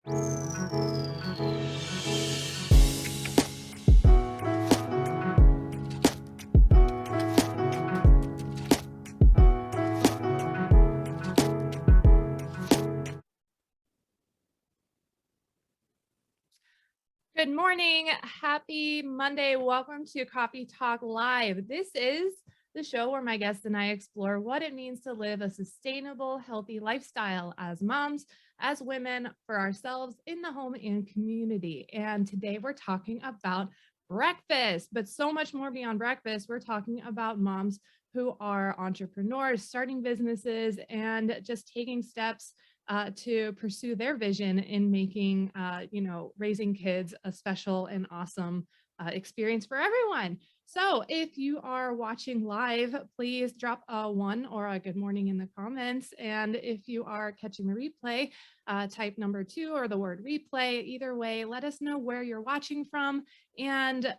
Good morning. Happy Monday. Welcome to Coffee Talk Live. This is the show where my guests and I explore what it means to live a sustainable, healthy lifestyle as moms, as women, for ourselves, in the home and community. And today we're talking about breakfast, but so much more beyond breakfast. We're talking about moms who are entrepreneurs, starting businesses, and just taking steps to pursue their vision in making, raising kids a special and awesome experience for everyone. So if you are watching live, please drop a 1 or a good morning in the comments. And if you are catching the replay, type number 2 or the word replay. Either way, let us know where you're watching from, and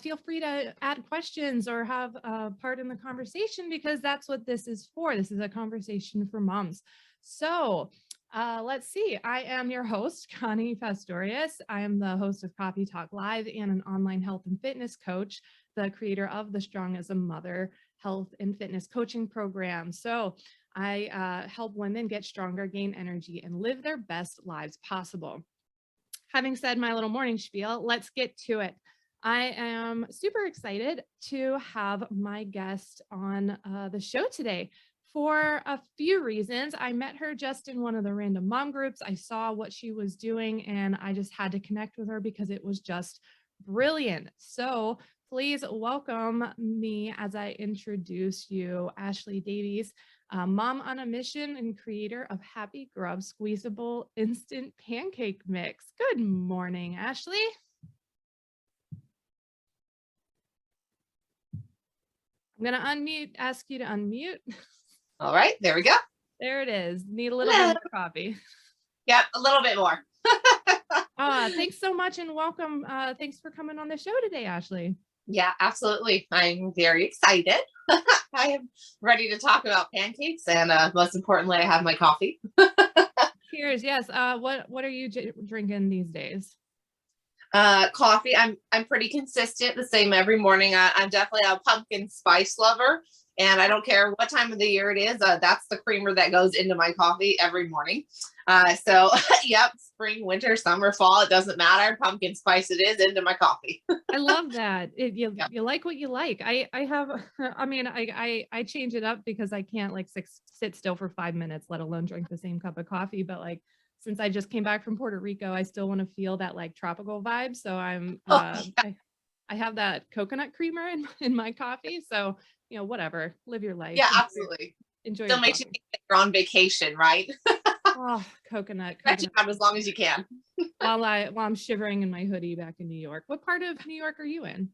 feel free to add questions or have a part in the conversation, because that's what this is for. This is a conversation for moms. So let's see. I am your host, Connie Pastorius. I am the host of Coffee Talk Live and an online health and fitness coach, the creator of the Strong as a Mother health and fitness coaching program. So I help women get stronger, gain energy, and live their best lives possible. Having said my little morning spiel, let's get to it. I am super excited to have my guest on the show today. For a few reasons. I met her just in one of the random mom groups. I saw what she was doing and I just had to connect with her because it was just brilliant. So please welcome me as I introduce you, Ashley Davies, mom on a mission and creator of Happy Grub Squeezable Instant Pancake Mix. Good morning, Ashley. I'm going to ask you to unmute. All right, there we go. There it is. Need a little bit more coffee. Yep, a little bit more. Thanks so much and welcome. Thanks for coming on the show today, Ashley. Yeah, absolutely. I'm very excited. I am ready to talk about pancakes, and most importantly, I have my coffee. Cheers. Yes. What are you drinking these days? Coffee. I'm pretty consistent, the same every morning. I'm definitely a pumpkin spice lover. And I don't care what time of the year it is. That's the creamer that goes into my coffee every morning. So yep, spring, winter, summer, fall, it doesn't matter. Pumpkin spice it is into my coffee. I love that. You like what you like. I change it up because I can't sit still for 5 minutes, let alone drink the same cup of coffee. But since I just came back from Puerto Rico, I still want to feel that tropical vibe. So I have that coconut creamer in my coffee. So, whatever, live your life. Yeah, absolutely. Enjoy. Still makes you think that you're on vacation, right? Oh, coconut. As long as you can. while I'm shivering in my hoodie back in New York. What part of New York are you in?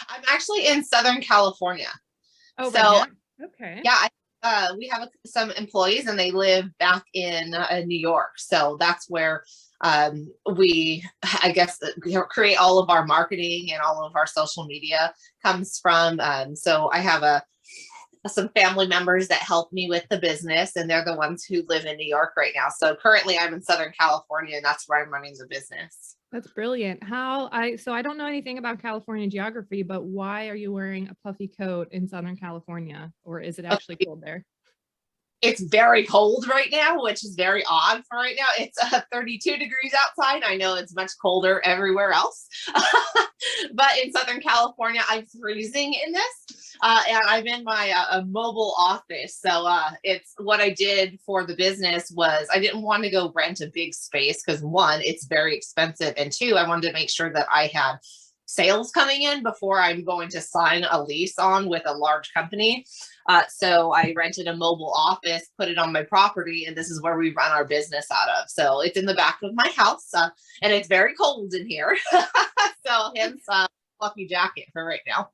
I'm actually in Southern California. Oh, so right now? Okay. Yeah, we have some employees and they live back in New York. So that's where we, I guess, create all of our marketing and all of our social media comes from. So I have some family members that help me with the business, and they're the ones who live in New York right now. So currently I'm in Southern California, and that's where I'm running the business. That's brilliant. So I don't know anything about California geography, but why are you wearing a puffy coat in Southern California? Or is it actually cold there? It's very cold right now, which is very odd for right now. It's 32 degrees outside. I know it's much colder everywhere else. But in Southern California, I'm freezing in this. And I'm in my a mobile office. So it's what I did for the business was I didn't want to go rent a big space because 1, it's very expensive. And 2, I wanted to make sure that I had sales coming in before I'm going to sign a lease on with a large company. So I rented a mobile office, put it on my property, and this is where we run our business out of. So it's in the back of my house, and it's very cold in here. So hence fluffy jacket for right now.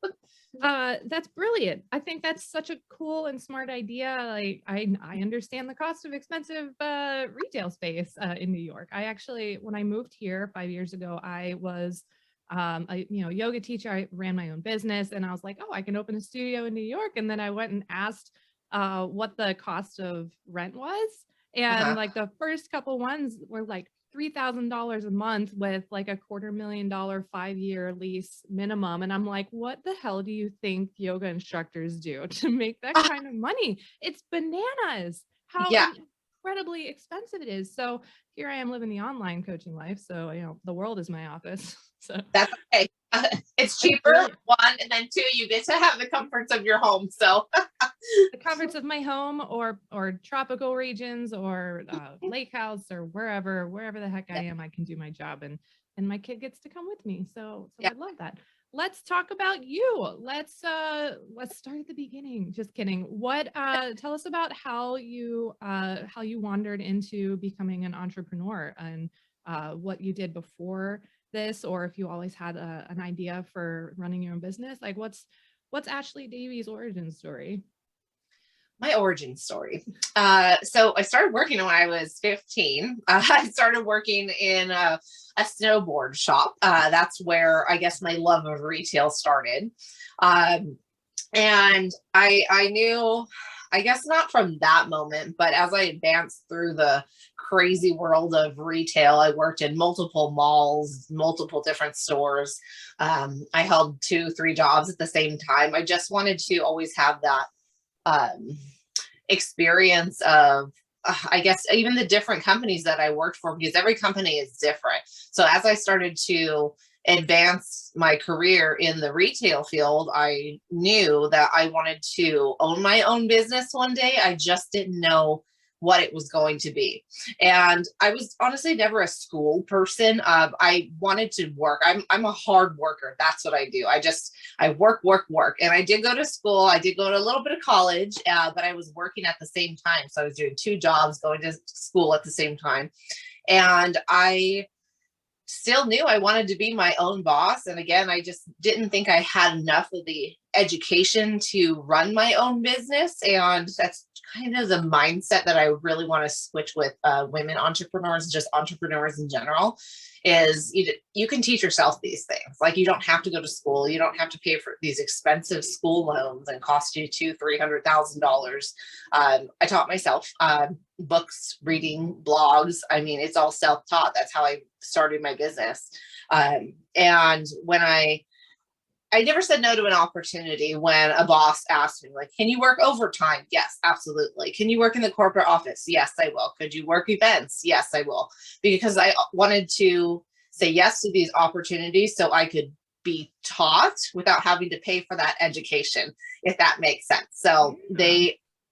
That's brilliant. I think that's such a cool and smart idea. I understand the cost of expensive retail space in New York. I actually, when I moved here 5 years ago, I was a yoga teacher. I ran my own business, and I was like, oh, I can open a studio in New York. And then I went and asked what the cost of rent was, and the first couple ones were like $3,000 a month with like a $250,000 5-year lease minimum. And I'm like, what the hell do you think yoga instructors do to make that kind of money? It's bananas how Yeah. incredibly expensive it is. So here I am living the online coaching life. So, the world is my office. So That's okay. It's cheaper, one, and then two, you get to have the comforts of your home. So the comforts of my home or tropical regions or lake house or wherever the heck I am, I can do my job and my kid gets to come with me. So yeah. I love that. Let's talk about you. Let's start at the beginning. Just kidding. What tell us about how you wandered into becoming an entrepreneur and what you did before this, or if you always had an idea for running your own business. Like what's Ashley Davies' origin story? My origin story. So I started working when I was 15. I started working in a snowboard shop. That's where I guess my love of retail started. And I knew, I guess not from that moment, but as I advanced through the crazy world of retail, I worked in multiple malls, multiple different stores. I held 2-3 jobs at the same time. I just wanted to always have that experience of I guess even the different companies that I worked for, because every company is different. So as I started to advance my career in the retail field, I knew that I wanted to own my own business one day. I just didn't know what it was going to be. And I was honestly never a school person. I wanted to work. I'm a hard worker. That's what I do. I work. And I did go to school. I did go to a little bit of college, but I was working at the same time. So I was doing 2 jobs, going to school at the same time. And I still knew I wanted to be my own boss. And again, I just didn't think I had enough of the education to run my own business. And that's kind of the mindset that I really want to switch with women entrepreneurs, just entrepreneurs in general, is you can teach yourself these things. Like you don't have to go to school. You don't have to pay for these expensive school loans and cost you $200,000-$300,000. I taught myself books, reading, blogs. I mean, it's all self-taught. That's how I started my business. And when I never said no to an opportunity when a boss asked me, like, can you work overtime? Yes, absolutely. Can you work in the corporate office? Yes, I will. Could you work events? Yes, I will. Because I wanted to say yes to these opportunities so I could be taught without having to pay for that education, if that makes sense. So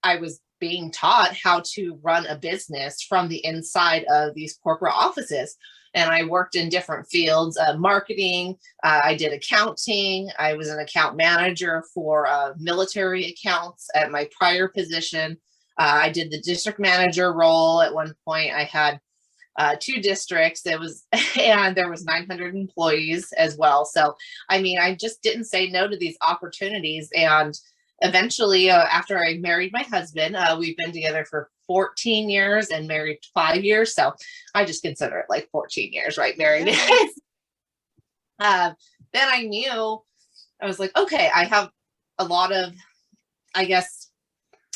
I was being taught how to run a business from the inside of these corporate offices. And I worked in different fields, marketing. I did accounting. I was an account manager for military accounts at my prior position. I did the district manager role. At one point, I had 2 districts. And there was 900 employees as well. So, I mean, I just didn't say no to these opportunities. And eventually, after I married my husband, we've been together for 14 years and married 5 years. So I just consider it like 14 years, right? Married. Then I knew, I was like, okay, I have a lot of, I guess,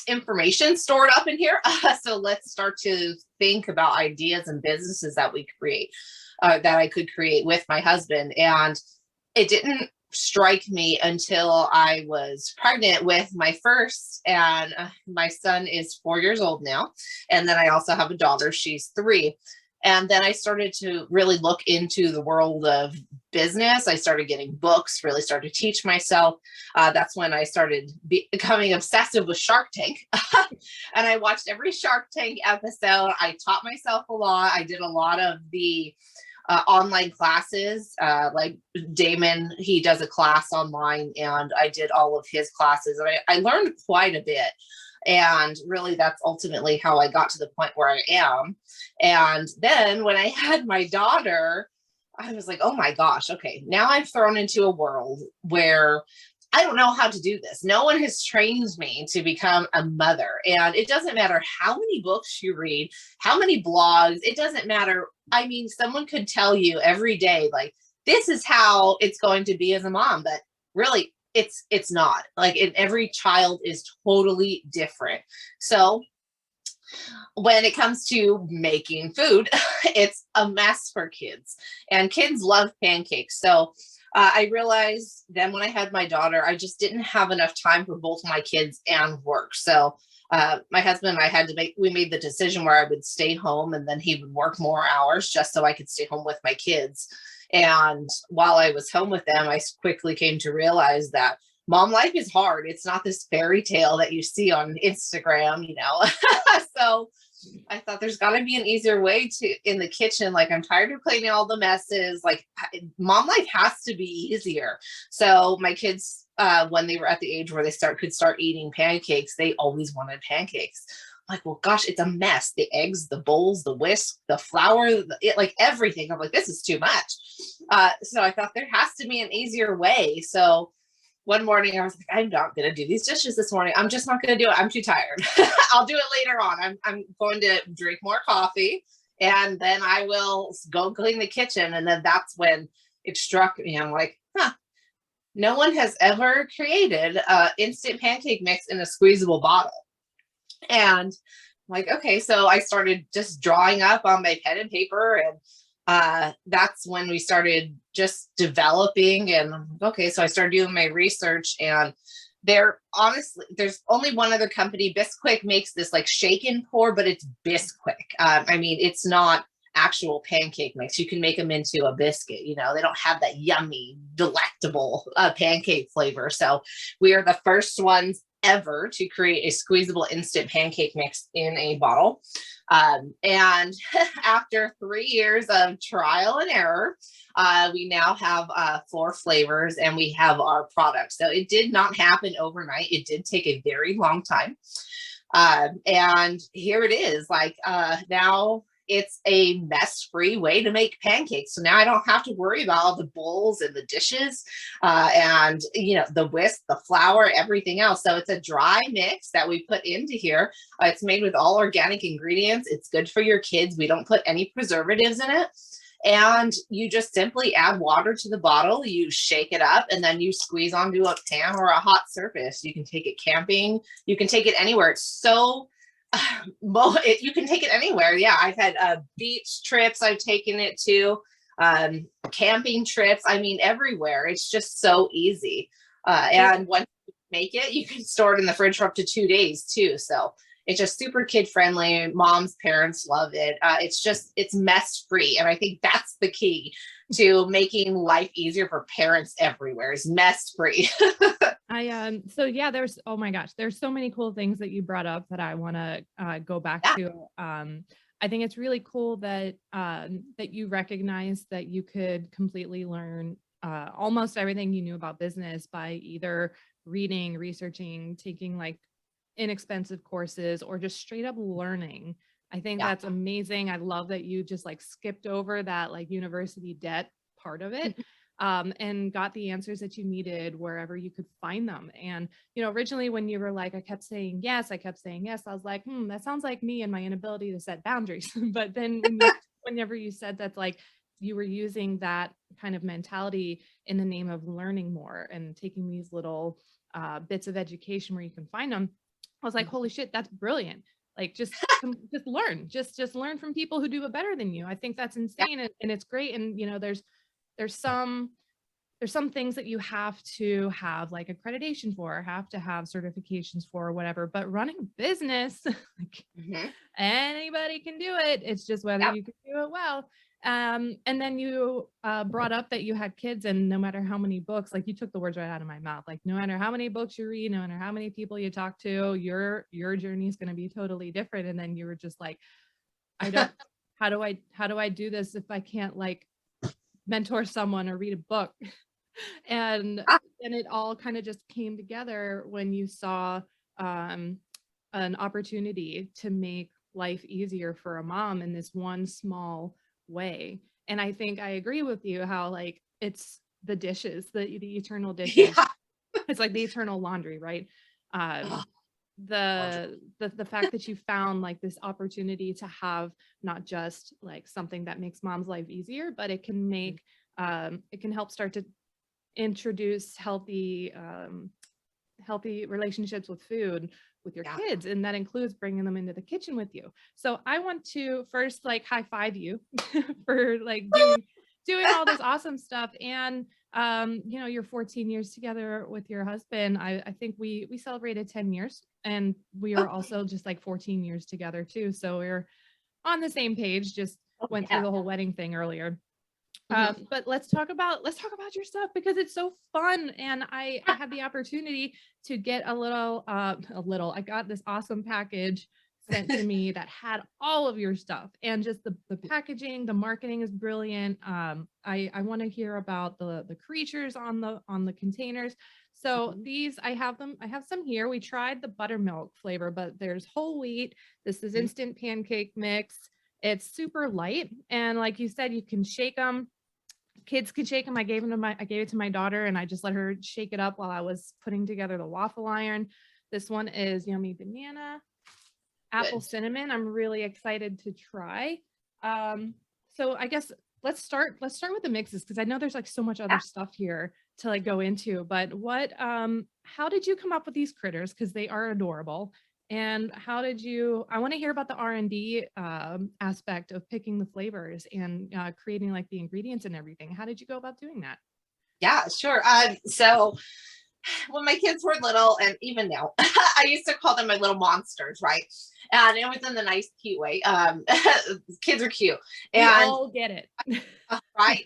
information stored up in here. So let's start to think about ideas and businesses that we create, that I could create with my husband. And it didn't strike me until I was pregnant with my first, and my son is 4 years old now. And then I also have a daughter, she's 3. And then I started to really look into the world of business. I started getting books, really started to teach myself. That's when I started becoming obsessive with Shark Tank. And I watched every Shark Tank episode. I taught myself a lot. I did a lot of the online classes, like Damon, he does a class online, and I did all of his classes. And I learned quite a bit. And really, that's ultimately how I got to the point where I am. And then when I had my daughter, I was like, oh my gosh, okay, now I'm thrown into a world where I don't know how to do this. No one has trained me to become a mother. And it doesn't matter how many books you read, how many blogs, it doesn't matter. I mean, someone could tell you every day, like, this is how it's going to be as a mom, but really it's not. Like, every child is totally different. So When it comes to making food, it's a mess for kids, and kids love pancakes. So I realized then when I had my daughter, I just didn't have enough time for both my kids and work. So my husband and I we made the decision where I would stay home and then he would work more hours just so I could stay home with my kids. And while I was home with them, I quickly came to realize that mom life is hard. It's not this fairy tale that you see on Instagram, you know. So I thought there's got to be an easier way to in the kitchen. Like, I'm tired of cleaning all the messes. Like, mom life has to be easier. So my kids, when they were at the age where they could start eating pancakes, they always wanted pancakes. I'm like, well, gosh, it's a mess. The eggs, the bowls, the whisk, the flour, like everything. I'm like, this is too much. So I thought there has to be an easier way. So one morning I was like, I'm not going to do these dishes this morning. I'm just not going to do it. I'm too tired. I'll do it later on. I'm going to drink more coffee and then I will go clean the kitchen. And then that's when it struck me. I'm like, no one has ever created an instant pancake mix in a squeezable bottle. And I'm like, okay, so I started just drawing up on my pen and paper, and that's when we started just developing. And okay, so I started doing my research, and there's only one other company. Bisquick makes this like shake and pour, but it's Bisquick. I mean, it's not actual pancake mix. You can make them into a biscuit. You know, they don't have that yummy, delectable pancake flavor. So we are the first ones ever to create a squeezable instant pancake mix in a bottle. And after 3 years of trial and error, we now have 4 flavors and we have our product. So it did not happen overnight. It did take a very long time. And here it is. Like now it's a mess-free way to make pancakes. So now I don't have to worry about all the bowls and the dishes and, you know, the whisk, the flour, everything else. So it's a dry mix that we put into here. It's made with all organic ingredients. It's good for your kids. We don't put any preservatives in it. And you just simply add water to the bottle, you shake it up, and then you squeeze onto a pan or a hot surface. You can take it camping. You can take it anywhere. It's so you can take it anywhere. Yeah, I've had beach trips I've taken it to, camping trips. I mean, everywhere. It's just so easy. And once you make it, you can store it in the fridge for up to 2 days too. So it's just super kid friendly. Moms, parents love it. It's mess free. And I think that's the key to making life easier for parents everywhere is mess free. So yeah, oh my gosh, there's so many cool things that you brought up that I want to go back to. I think it's really cool that that you recognize that you could completely learn almost everything you knew about business by either reading, researching, taking like inexpensive courses, or just straight up learning. I think that's amazing. I love that you just like skipped over that like university debt part of it. And got the answers that you needed wherever you could find them. And, you know, originally when you were like, I kept saying yes, I was like, that sounds like me and my inability to set boundaries. But then whenever you said that's like, you were using that kind of mentality in the name of learning more and taking these little bits of education where you can find them. I was like, holy shit, that's brilliant. Like just learn, just learn from people who do it better than you. I think that's insane. And it's great. And, you know, there's some things that you have to have like accreditation for, have to have certifications for or whatever, but running a business, like anybody can do it. It's just whether you can do it well. And then you brought up that you had kids, and no matter how many books, like you took the words right out of my mouth, like no matter how many books you read, no matter how many people you talk to, your journey is going to be totally different. And then you were just like, how do I do this if I can't like mentor someone or read a book? And it all kind of just came together when you saw an opportunity to make life easier for a mom in this one small way. And I think I agree with you how like it's the dishes, the eternal dishes. It's like the eternal laundry, right? The fact that you found like this opportunity to have not just like something that makes mom's life easier, but it can make it can help start to introduce healthy relationships with food, with your Yeah. kids. And that includes bringing them into the kitchen with you. So I want to first like high five you for like doing all this awesome stuff. And you know, you're 14 years together with your husband. I think we celebrated 10 years, and we are also just like 14 years together too. So we're on the same page, just went through the whole wedding thing earlier. But let's talk about your stuff, because it's so fun. And I had the opportunity to get I got this awesome package sent to me that had all of your stuff, and just the packaging, the marketing is brilliant. I want to hear about the creatures on the containers. So these, I have some here. We tried the buttermilk flavor, but there's whole wheat. This is instant pancake mix. It's super light, and like you said, you can shake them. Kids could shake them. I gave it to my daughter, and I just let her shake it up while I was putting together the waffle iron. This one is yummy banana, apple cinnamon. I'm really excited to try. So I guess let's start with the mixes, because I know there's like so much other stuff here to like go into. But how did you come up with these critters? Because they are adorable. And I want to hear about the R&D aspect of picking the flavors and creating like the ingredients and everything. How did you go about doing that? Yeah, sure. So when my kids were little, and even now, I used to call them my little monsters, right? And it was in the nice, cute way. Kids are cute, and we all get it. right.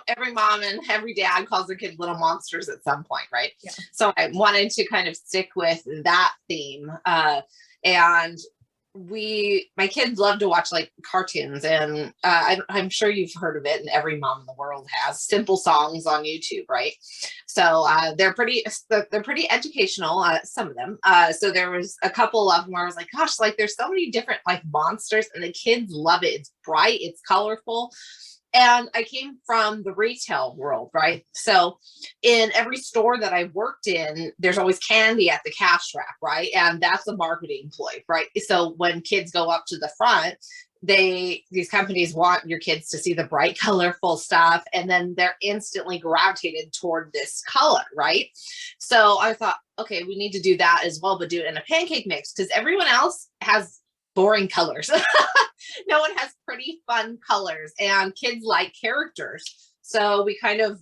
Every mom and every dad calls their kids little monsters at some point, right? Yeah. So I wanted to kind of stick with that theme, and my kids love to watch like cartoons, and I'm sure you've heard of it, and every mom in the world has Simple Songs on YouTube, right? So they're pretty educational, some of them. So there was a couple of them where I was like, gosh, like there's so many different like monsters, and the kids love it. It's bright, it's colorful. And I came from the retail world, right? So in every store that I worked in, there's always candy at the cash wrap, right? And that's a marketing ploy, right? So when kids go up to the front, these companies want your kids to see the bright, colorful stuff, and then they're instantly gravitated toward this color, right? So I thought, okay, we need to do that as well, but do it in a pancake mix, because everyone else has boring colors. No one has pretty fun colors, and kids like characters. So we kind of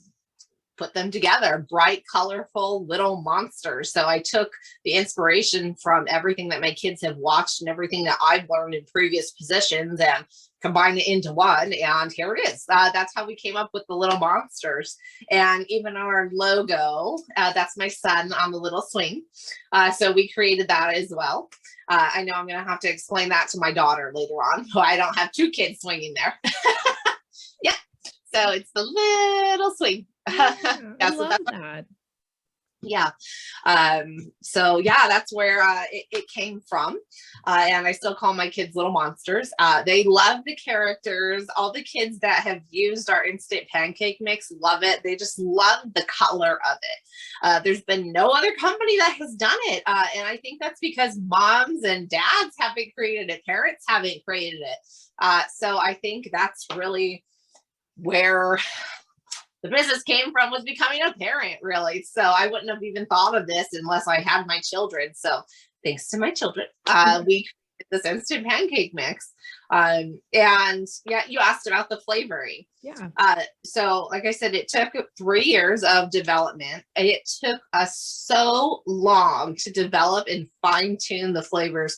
put them together, bright, colorful little monsters. So I took the inspiration from everything that my kids have watched and everything that I've learned in previous positions and combined it into one. And here it is. That's how we came up with the little monsters. And even our logo, that's my son on the little swing. So we created that as well. I know I'm going to have to explain that to my daughter later on. I don't have two kids swinging there. Yeah. So it's the little swing. Yeah, I love that. Yeah. So yeah, that's where it came from. And I still call my kids little monsters. They love the characters. All the kids that have used our instant pancake mix love it. They just love the color of it. There's been no other company that has done it. And I think that's because moms and dads haven't created it. Parents haven't created it. So I think that's really where the business came from, was becoming a parent, really. So I wouldn't have even thought of this unless I had my children. So thanks to my children, we created this instant pancake mix. And yeah, you asked about the flavoring. Yeah. So like I said, it took 3 years of development. It took us so long to develop and fine tune the flavors.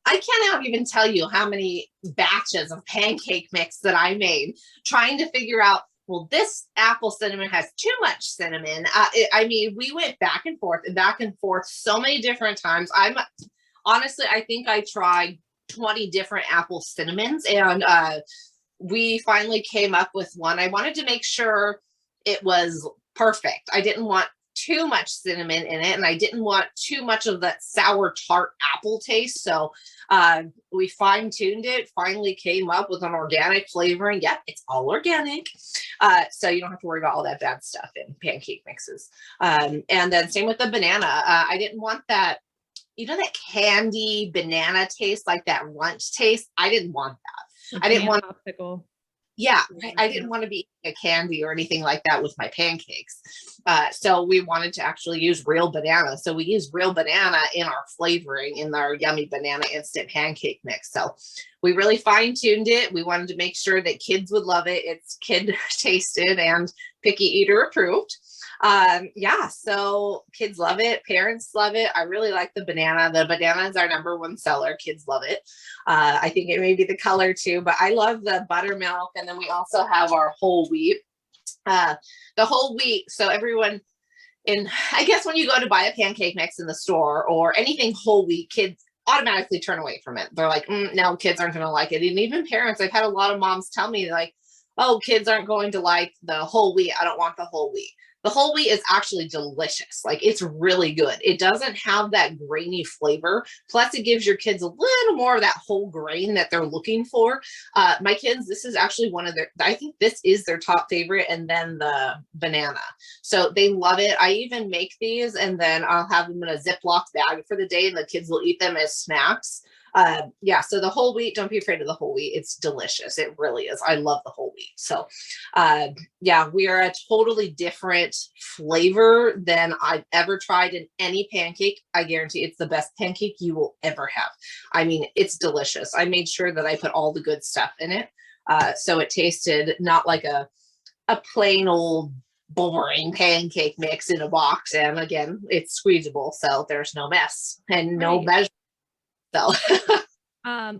I cannot even tell you how many batches of pancake mix that I made, trying to figure out, well, this apple cinnamon has too much cinnamon. I mean, we went back and forth so many different times. Honestly, I think I tried 20 different apple cinnamons, and we finally came up with one. I wanted to make sure it was perfect. I didn't want too much cinnamon in it, and I didn't want too much of that sour tart apple taste. So we fine-tuned it, finally came up with an organic flavoring. Yep, it's all organic. So you don't have to worry about all that bad stuff in pancake mixes. And then same with the banana. I didn't want that, that candy banana taste, like that lunch taste. I didn't want that. I didn't want popsicle. Yeah, I didn't want to be a candy or anything like that with my pancakes. So we wanted to actually use real banana. So we use real banana in our flavoring in our yummy banana instant pancake mix. So we really fine-tuned it. We wanted to make sure that kids would love it. It's kid tasted and picky eater approved. Yeah, so kids love it. Parents love it. I really like the banana. The banana is our #1 seller. Kids love it. I think it may be the color too, but I love the buttermilk. And then we also have our whole wheat. The whole wheat. So everyone I guess when you go to buy a pancake mix in the store or anything whole wheat, kids automatically turn away from it. They're like, no, kids aren't going to like it. And even parents, I've had a lot of moms tell me like, oh, kids aren't going to like the whole wheat. I don't want the whole wheat. The whole wheat is actually delicious. Like it's really good. It doesn't have that grainy flavor. Plus it gives your kids a little more of that whole grain that they're looking for. My kids, this is actually one of I think this is their top favorite, and then the banana. So they love it. I even make these and then I'll have them in a Ziploc bag for the day and the kids will eat them as snacks. Yeah, so the whole wheat, don't be afraid of the whole wheat. It's delicious. It really is. I love the whole wheat. So yeah, we are a totally different flavor than I've ever tried in any pancake. I guarantee it's the best pancake you will ever have. I mean, it's delicious. I made sure that I put all the good stuff in it. So it tasted not like a plain old boring pancake mix in a box. And again, it's squeezable. So there's no mess and no measure. So I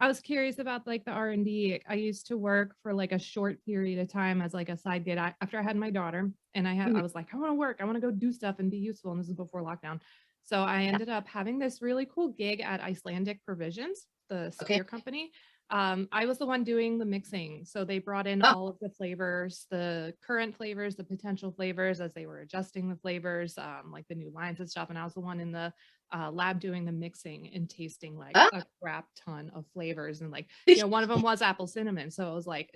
was curious about like the R&D. I used to work for like a short period of time as like a side gig after I had my daughter, and I was like, I want to work. I want to go do stuff and be useful. And this is before lockdown. So I ended up having this really cool gig at Icelandic Provisions, the beer company. I was the one doing the mixing. So they brought in all of the flavors, the current flavors, the potential flavors as they were adjusting the flavors, like the new lines and stuff. And I was the one in the lab doing the mixing and tasting like a crap ton of flavors. And like, you know, one of them was apple cinnamon. So it was like,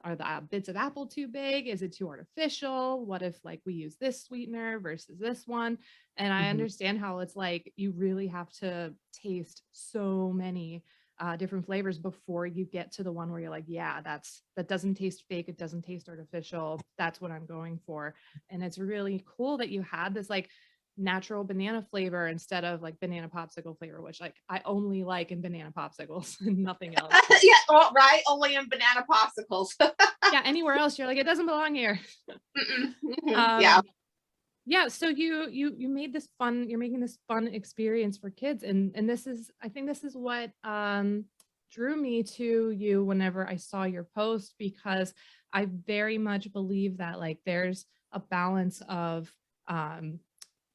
are the bits of apple too big? Is it too artificial? What if like we use this sweetener versus this one? And I understand how it's like, you really have to taste so many different flavors before you get to the one where you're like, yeah, that doesn't taste fake. It doesn't taste artificial. That's what I'm going for. And it's really cool that you had this like natural banana flavor instead of like banana popsicle flavor, which like I only like in banana popsicles and nothing else. Yeah, well, right. Only in banana popsicles. Yeah, anywhere else you're like, it doesn't belong here. Yeah, so you made this fun, you're making this fun experience for kids, and I think this is what drew me to you whenever I saw your post, because I very much believe that like there's a balance of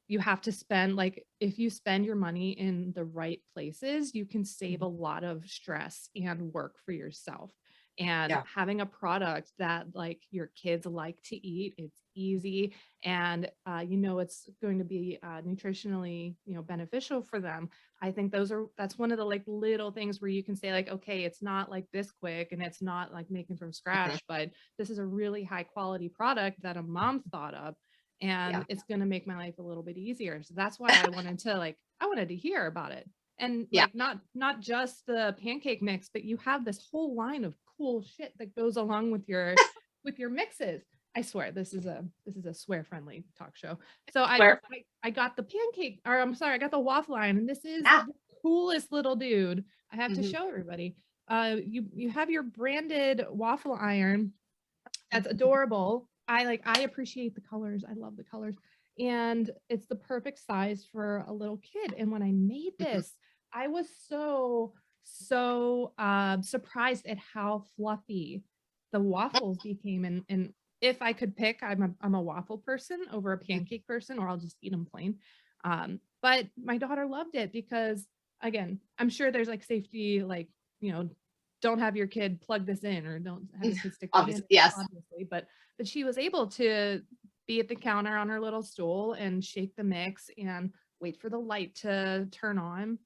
you have to spend, like if you spend your money in the right places, you can save a lot of stress and work for yourself. And having a product that like your kids like to eat, it's easy, and you know it's going to be nutritionally, you know, beneficial for them. I think that's one of the like little things where you can say like, okay, it's not like this quick and it's not like making from scratch, but this is a really high quality product that a mom thought up, and it's going to make my life a little bit easier. So that's why I wanted to hear about it. And like not just the pancake mix, but you have this whole line of cool shit that goes along with your mixes. I swear this is a swear friendly talk show. So I got the pancake, or I'm sorry, I got the waffle iron, and this is the coolest little dude. I have to show everybody. You have your branded waffle iron. That's adorable. I appreciate the colors. I love the colors. And it's the perfect size for a little kid. And when I made this, I was so surprised at how fluffy the waffles became. And if I could pick, I'm a waffle person over a pancake person, or I'll just eat them plain. But my daughter loved it because, again, I'm sure there's like safety, like, you know, don't have your kid plug this in, or don't have your kid stick their hand in, obviously. But she was able to be at the counter on her little stool and shake the mix and wait for the light to turn on.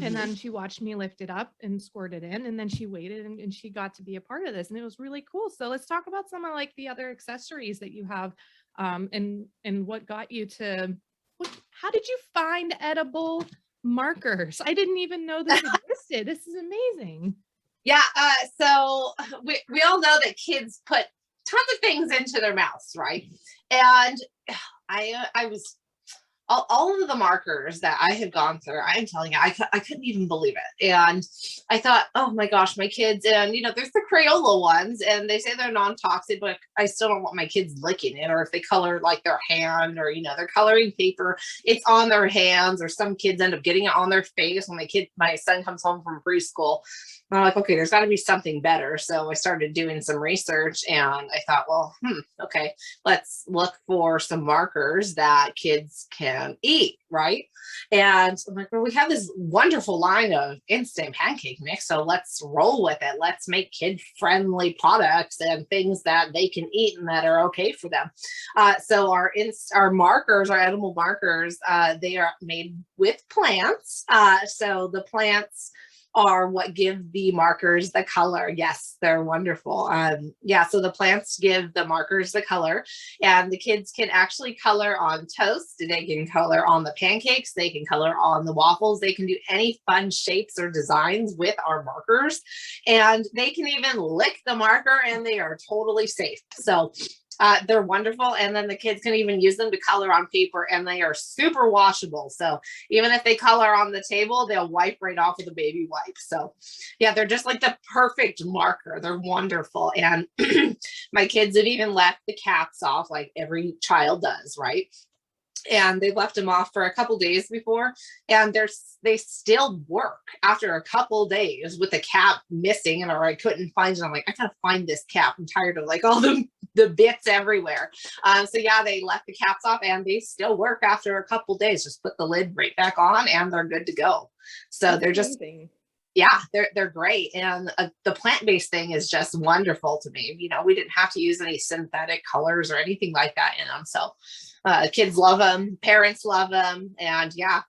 And then she watched me lift it up and squirt it in, and then she waited, and she got to be a part of this, and it was really cool. So let's talk about some of like the other accessories that you have, and what got you to, how did you find edible markers? I didn't even know this existed. This is amazing. Yeah, so we all know that kids put tons of things into their mouths, right? And I was all of the markers that I had gone through, I'm telling you, I couldn't even believe it. And I thought, oh my gosh, my kids, and there's the Crayola ones, and they say they're non-toxic, but I still don't want my kids licking it. Or if they color like their hand, or they're coloring paper, it's on their hands, or some kids end up getting it on their face when my son comes home from preschool. I'm like, okay, there's got to be something better. So I started doing some research, and I thought, well, okay, let's look for some markers that kids can eat, right? And I'm like, well, we have this wonderful line of instant pancake mix, so let's roll with it. Let's make kid-friendly products and things that they can eat and that are okay for them. So our markers, our edible markers, they are made with plants. So the plants are what give the markers the color. Yes, they're wonderful. So the plants give the markers the color, and the kids can actually color on toast. They can color on the pancakes. They can color on the waffles. They can do any fun shapes or designs with our markers, and they can even lick the marker, and they are totally safe. So they're wonderful. And then the kids can even use them to color on paper, and they are super washable. So even if they color on the table, they'll wipe right off with a baby wipe. So yeah, they're just like the perfect marker. They're wonderful. And my kids have even left the caps off, like every child does, right? And they left them off for a couple days before, and they still work after a couple days with the cap missing, or I couldn't find it. I'm like, I gotta find this cap. I'm tired of like all the bits everywhere. So yeah, they left the caps off, and they still work after a couple days. Just put the lid right back on, and they're good to go. So That's they're just amazing. yeah, they're great. And the plant-based thing is just wonderful to me. We didn't have to use any synthetic colors or anything like that in them. So kids love them, parents love them, and yeah,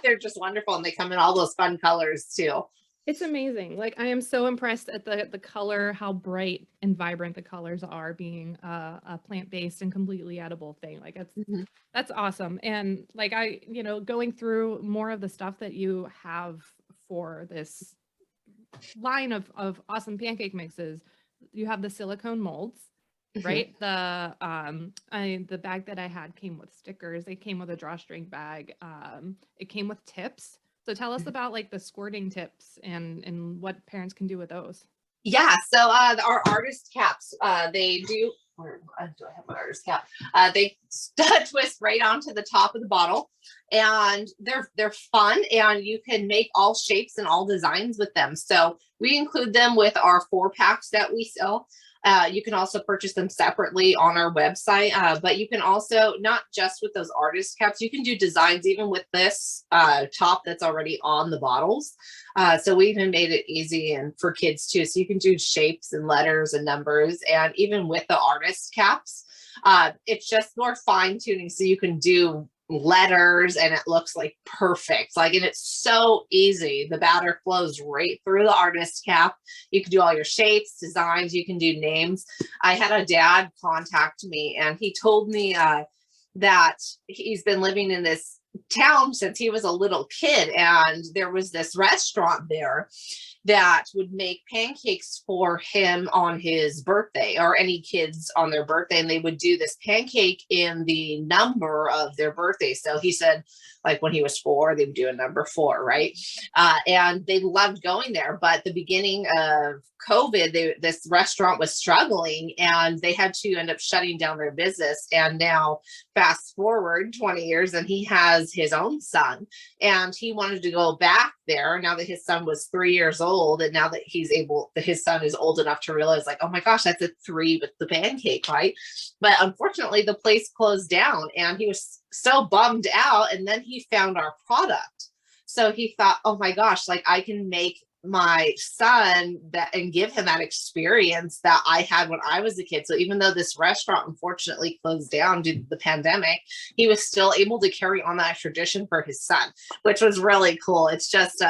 they're just wonderful. And they come in all those fun colors too. It's amazing. Like, I am so impressed at the color, how bright and vibrant the colors are, being a plant-based and completely edible thing. Like, that's awesome. And like, going through more of the stuff that you have for this line of awesome pancake mixes, you have the silicone molds, right? The bag that I had came with stickers. It came with a drawstring bag. It came with tips. So tell us about like the squirting tips and what parents can do with those. Yeah, so our artist caps, they do. Where do I have my artist cap? They twist right onto the top of the bottle, and they're fun, and you can make all shapes and all designs with them. So we include them with our 4-packs that we sell. You can also purchase them separately on our website, but you can also, not just with those artist caps, you can do designs even with this top that's already on the bottles. So we even made it easy and for kids too. So you can do shapes and letters and numbers, and even with the artist caps, it's just more fine tuning. So you can do letters and it looks like perfect, and it's so easy. The batter flows right through the artist cap. You can do all your shapes, designs, you can do names. I had a dad contact me, and he told me that he's been living in this town since he was a little kid, and there was this restaurant there that would make pancakes for him on his birthday, or any kids on their birthday, and they would do this pancake in the number of their birthday. So he said, like when he was 4, they would do a number 4, right? And they loved going there. But the beginning of COVID, this restaurant was struggling, and they had to end up shutting down their business. And now fast forward 20 years, and he has his own son, and he wanted to go back there now that his son was 3 years old. And now that his son is old enough to realize, like, oh my gosh, that's a 3 with the pancake, right? But unfortunately, the place closed down, and he was so bummed out. And then he found our product. So he thought, oh my gosh, like I can make my son that and give him that experience that I had when I was a kid. So even though this restaurant unfortunately closed down due to the pandemic, he was still able to carry on that tradition for his son, which was really cool. It's just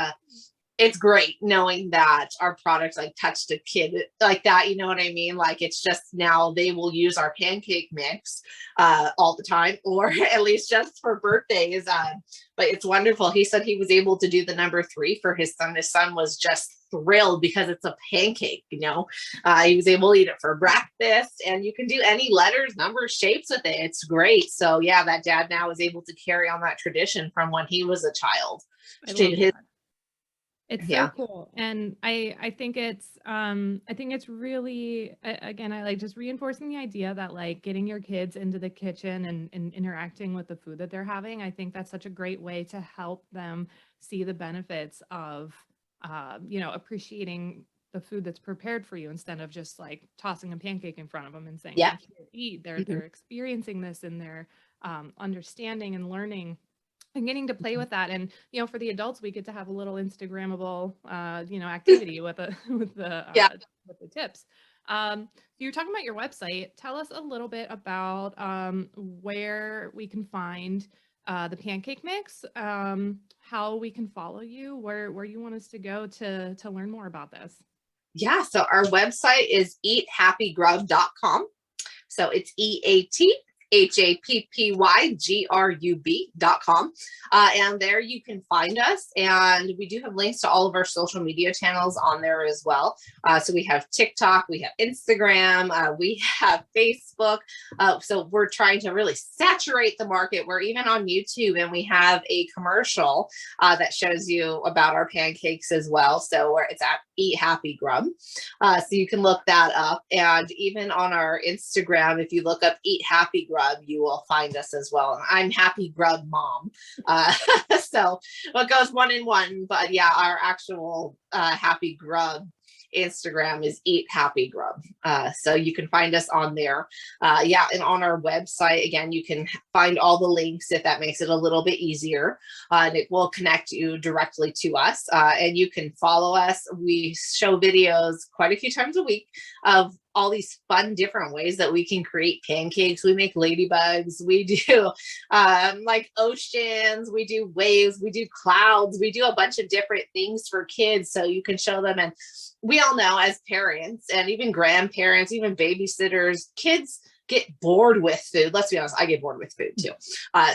it's great knowing that our product like touched a kid like that. You know what I mean? Like, it's just now they will use our pancake mix all the time, or at least just for birthdays. But it's wonderful. He said he was able to do the number 3 for his son. His son was just thrilled because it's a pancake, you know. He was able to eat it for breakfast, and you can do any letters, numbers, shapes with it. It's great. So yeah, that dad now is able to carry on that tradition from when he was a child. I To love his, that. It's so yeah, cool. And I think it's really again, I like just reinforcing the idea that like getting your kids into the kitchen and interacting with the food that they're having. I think that's such a great way to help them see the benefits of appreciating the food that's prepared for you instead of just like tossing a pancake in front of them and saying yeah. like here, eat. They're Mhm. they're experiencing this and they're understanding and learning and getting to play with that. And for the adults, we get to have a little Instagrammable activity with a Yeah. with the tips. So you're talking about your website. Tell us a little bit about where we can find the pancake mix, how we can follow you, where you want us to go to learn more about this. Yeah. So our website is eathappygrub.com. So it's EATHAPPYGRUB.com. And there you can find us. And we do have links to all of our social media channels on there as well. So we have TikTok, we have Instagram, we have Facebook. So we're trying to really saturate the market. We're even on YouTube, and we have a commercial that shows you about our pancakes as well. So it's at Eat Happy Grub. So you can look that up. And even on our Instagram, if you look up Eat Happy Grub, you will find us as well. And I'm Happy Grub Mom. So it goes one in one. But yeah, our actual Happy Grub Instagram is Eat Happy Grub. So you can find us on there. And on our website, again, you can find all the links if that makes it a little bit easier. And it will connect you directly to us. And you can follow us. We show videos quite a few times a week of all these fun different ways that we can create pancakes. We make ladybugs, we do like oceans, we do waves, we do clouds, we do a bunch of different things for kids so you can show them. And we all know as parents and even grandparents, even babysitters, kids get bored with food. Let's be honest, I get bored with food too.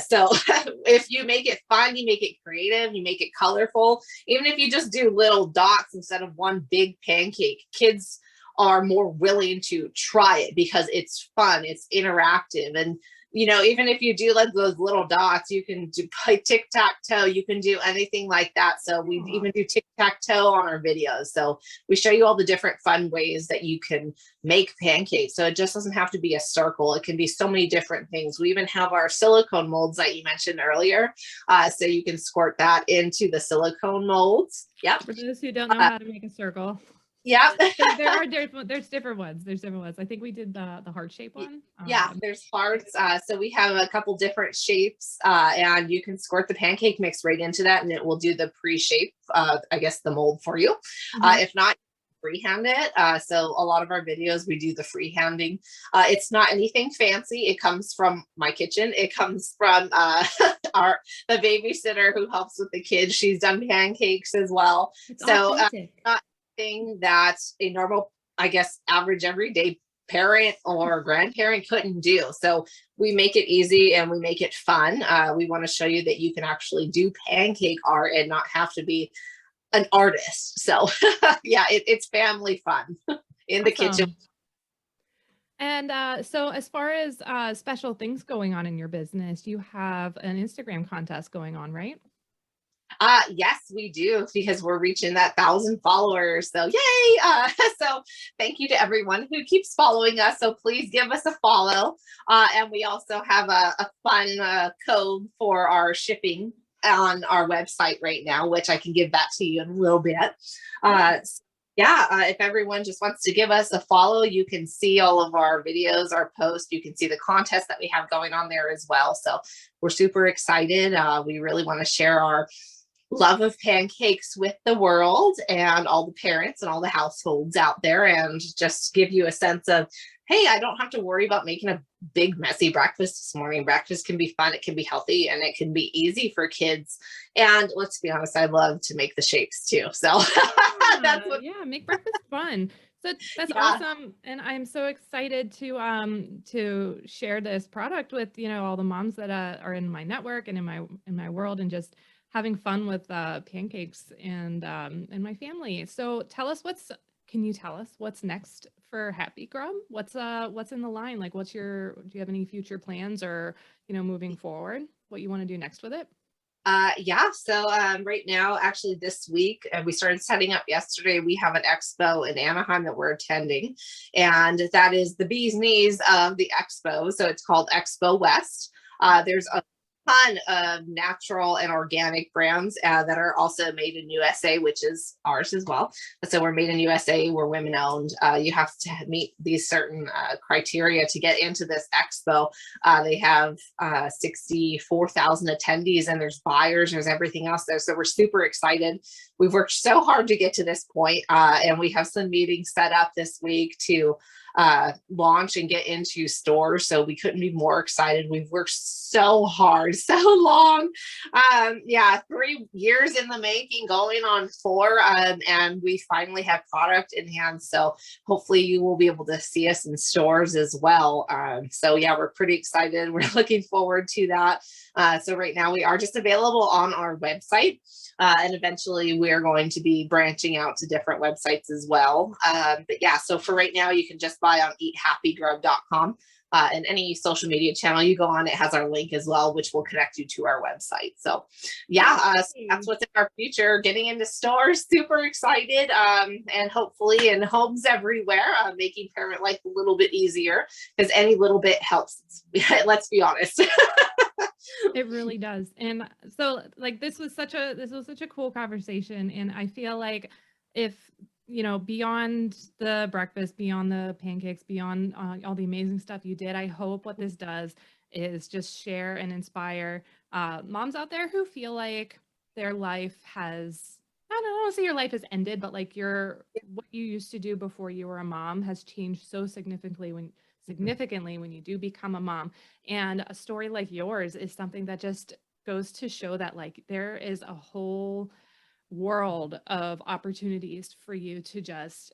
So if you make it fun, you make it creative, you make it colorful, even if you just do little dots instead of one big pancake, kids are more willing to try it because it's fun, it's interactive. And even if you do like those little dots, you can play tic-tac-toe, you can do anything like that. So we even do tic-tac-toe on our videos. So we show you all the different fun ways that you can make pancakes. So it just doesn't have to be a circle. It can be so many different things. We even have our silicone molds that you mentioned earlier. So you can squirt that into the silicone molds. Yep. For those who don't know how to make a circle. Yeah. There's different ones. I think we did the heart shape one. Yeah, there's hearts. So we have a couple different shapes, and you can squirt the pancake mix right into that, and it will do the pre-shape, I guess, the mold for you. If not, freehand it. So a lot of our videos, we do the freehanding. It's not anything fancy. It comes from my kitchen. It comes from the babysitter who helps with the kids. She's done pancakes as well. It's so authentic. not thing that a normal, I guess, average everyday parent or grandparent couldn't do. So we make it easy and we make it fun. We want to show you that you can actually do pancake art and not have to be an artist. So yeah, it's family fun in the kitchen. And so as far as special things going on in your business, you have an Instagram contest going on, right? Yes, we do, because we're reaching that 1,000 followers. So yay. So thank you to everyone who keeps following us. So please give us a follow. And we also have a fun code for our shipping on our website right now, which I can give that to you in a little bit. If everyone just wants to give us a follow, you can see all of our videos, our posts. You can see the contest that we have going on there as well. So we're super excited. We really want to share our love of pancakes with the world and all the parents and all the households out there, and just give you a sense of, hey, I don't have to worry about making a big messy breakfast this morning. Breakfast can be fun, it can be healthy, and it can be easy for kids. And let's be honest, I love to make the shapes too. So make breakfast fun. So that's awesome. And I'm so excited to share this product with, all the moms that are in my network and in my world, and just having fun with pancakes and my family. So can you tell us what's next for Happy Grub? What's in the line? Like do you have any future plans or, moving forward, what you want to do next with it? Yeah, so right now, actually this week, we started setting up yesterday. We have an expo in Anaheim that we're attending, and that is the bee's knees of the expo. So it's called Expo West. There's a ton of natural and organic brands that are also made in USA, which is ours as well. So we're made in USA, we're women owned. You have to meet these certain criteria to get into this expo. They have 64,000 attendees, and there's buyers, there's everything else there. So we're super excited. We've worked so hard to get to this point, and we have some meetings set up this week to launch and get into stores. So we couldn't be more excited. We've worked so hard, so long. Yeah, 3 years in the making, going on 4, and we finally have product in hand. So hopefully you will be able to see us in stores as well. So yeah, we're pretty excited. We're looking forward to that. So right now we are just available on our website. And eventually we're going to be branching out to different websites as well. But yeah, so for right now, you can just buy on eathappygrub.com. And any social media channel you go on, it has our link as well, which will connect you to our website. So yeah, so that's what's in our future, getting into stores, super excited, and hopefully in homes everywhere, making parent life a little bit easier, because any little bit helps. Let's be honest. It really does. And so like this was such a cool conversation. And I feel like if, beyond the breakfast, beyond the pancakes, beyond all the amazing stuff you did, I hope what this does is just share and inspire moms out there who feel like their life has, I don't want to say your life has ended, but like what you used to do before you were a mom has changed so significantly when you do become a mom. And a story like yours is something that just goes to show that like there is a whole world of opportunities for you to just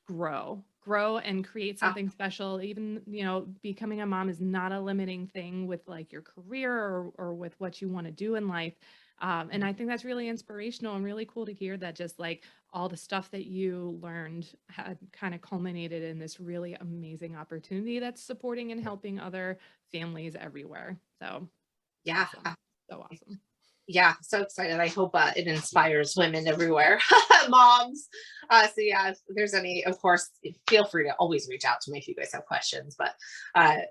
grow and create something special. Even, becoming a mom is not a limiting thing with like your career or with what you want to do in life. And I think that's really inspirational and really cool to hear that just like all the stuff that you learned had kind of culminated in this really amazing opportunity that's supporting and helping other families everywhere. So Yeah. awesome. So awesome. Yeah, so excited. I hope it inspires women everywhere, moms. So yeah, if there's any, of course, feel free to always reach out to me if you guys have questions. But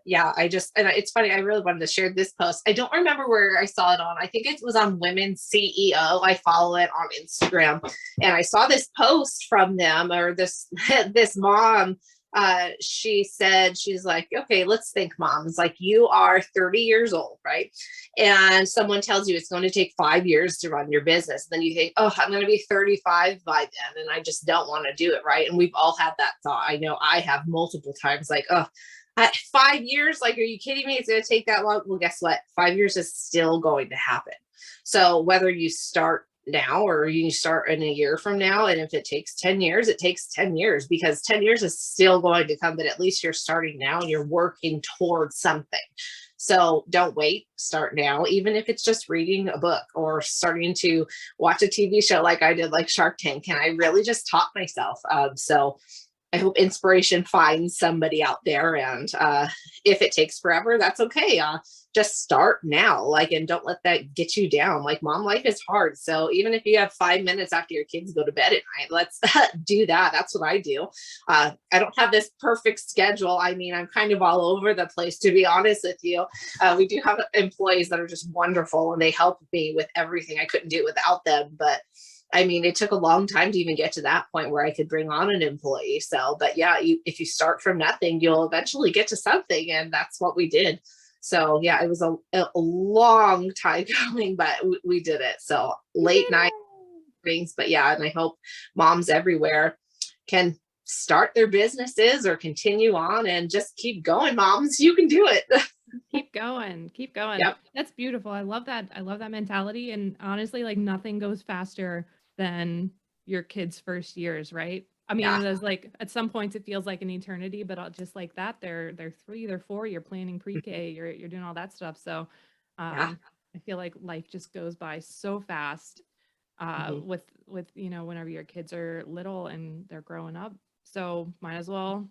yeah, and it's funny, I really wanted to share this post. I don't remember where I saw it on. I think it was on Women's CEO. I follow it on Instagram, and I saw this post from them, or this this mom. She said, she's like, okay, let's think, moms, like you are 30 years old, right? And someone tells you it's going to take 5 years to run your business. Then you think, oh, I'm going to be 35 by then, and I just don't want to do it, right? And we've all had that thought. I know I have multiple times, like, oh, 5 years, like, are you kidding me? It's going to take that long? Well, guess what? 5 years is still going to happen. So whether you start now or you start in a year from now, and if it takes 10 years, it takes 10 years, because 10 years is still going to come, but at least you're starting now and you're working towards something. So don't wait, start now, even if it's just reading a book or starting to watch a TV show like I did, like Shark Tank, and I really just taught myself. So I hope inspiration finds somebody out there, and if it takes forever, that's okay. Just start now, like, and don't let that get you down. Like, mom life is hard. So even if you have 5 minutes after your kids go to bed at night, let's do that. That's what I do. I don't have this perfect schedule. I mean, I'm kind of all over the place, to be honest with you. We do have employees that are just wonderful, and they help me with everything. I couldn't do it without them, but I mean, it took a long time to even get to that point where I could bring on an employee. So, but yeah, if you start from nothing, you'll eventually get to something. And that's what we did. So yeah, it was a long time coming, but we did it. So late night things, but yeah, and I hope moms everywhere can start their businesses or continue on and just keep going. Moms, you can do it. Keep going. Yep. That's beautiful. I love that mentality. And honestly, like nothing goes faster than your kids' first years, right? I mean, Yeah. there's like at some points it feels like an eternity, but just like that, they're 3, they're 4, you're planning pre-K, you're doing all that stuff. So Yeah. I feel like life just goes by so fast with whenever your kids are little and they're growing up. So might as well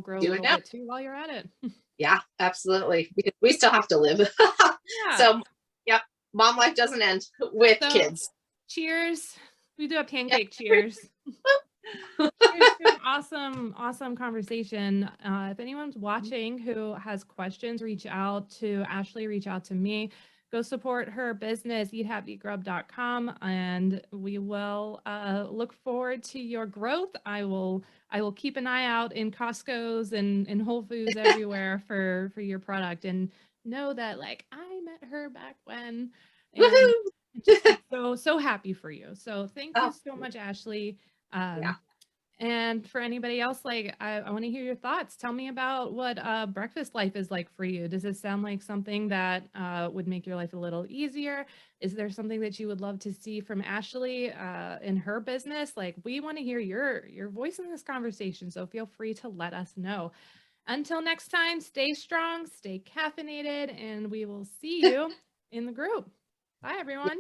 grow a Do it little now. bit too while you're at it. Yeah, absolutely. Because we still have to live. Yeah. So, yep, mom life doesn't end with So kids. cheers. We do a pancake Yeah. cheers. Cheers to an awesome conversation. If anyone's watching who has questions, reach out to Ashley, reach out to me. Go support her business, eathappygrub.com, and we will look forward to your growth. I will keep an eye out in Costco's and Whole Foods everywhere for your product, and know that like I met her back when, and just so happy for you. So thank you Oh, so much, Ashley. yeah. And for anybody else, like I want to hear your thoughts. Tell me about what breakfast life is like for you. Does it sound like something that would make your life a little easier? Is there something that you would love to see from Ashley in her business? Like we want to hear your voice in this conversation. So feel free to let us know. Until next time, stay strong, stay caffeinated, and we will see you in the group. Bye, everyone.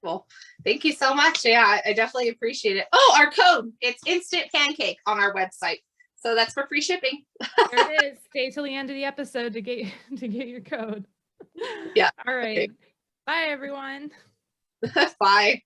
Well, thank you so much. Yeah, I definitely appreciate it. Oh, our code, it's instant pancake on our website. So that's for free shipping. There it is. Stay till the end of the episode to get your code. Yeah. All right. Okay. Bye, everyone. Bye.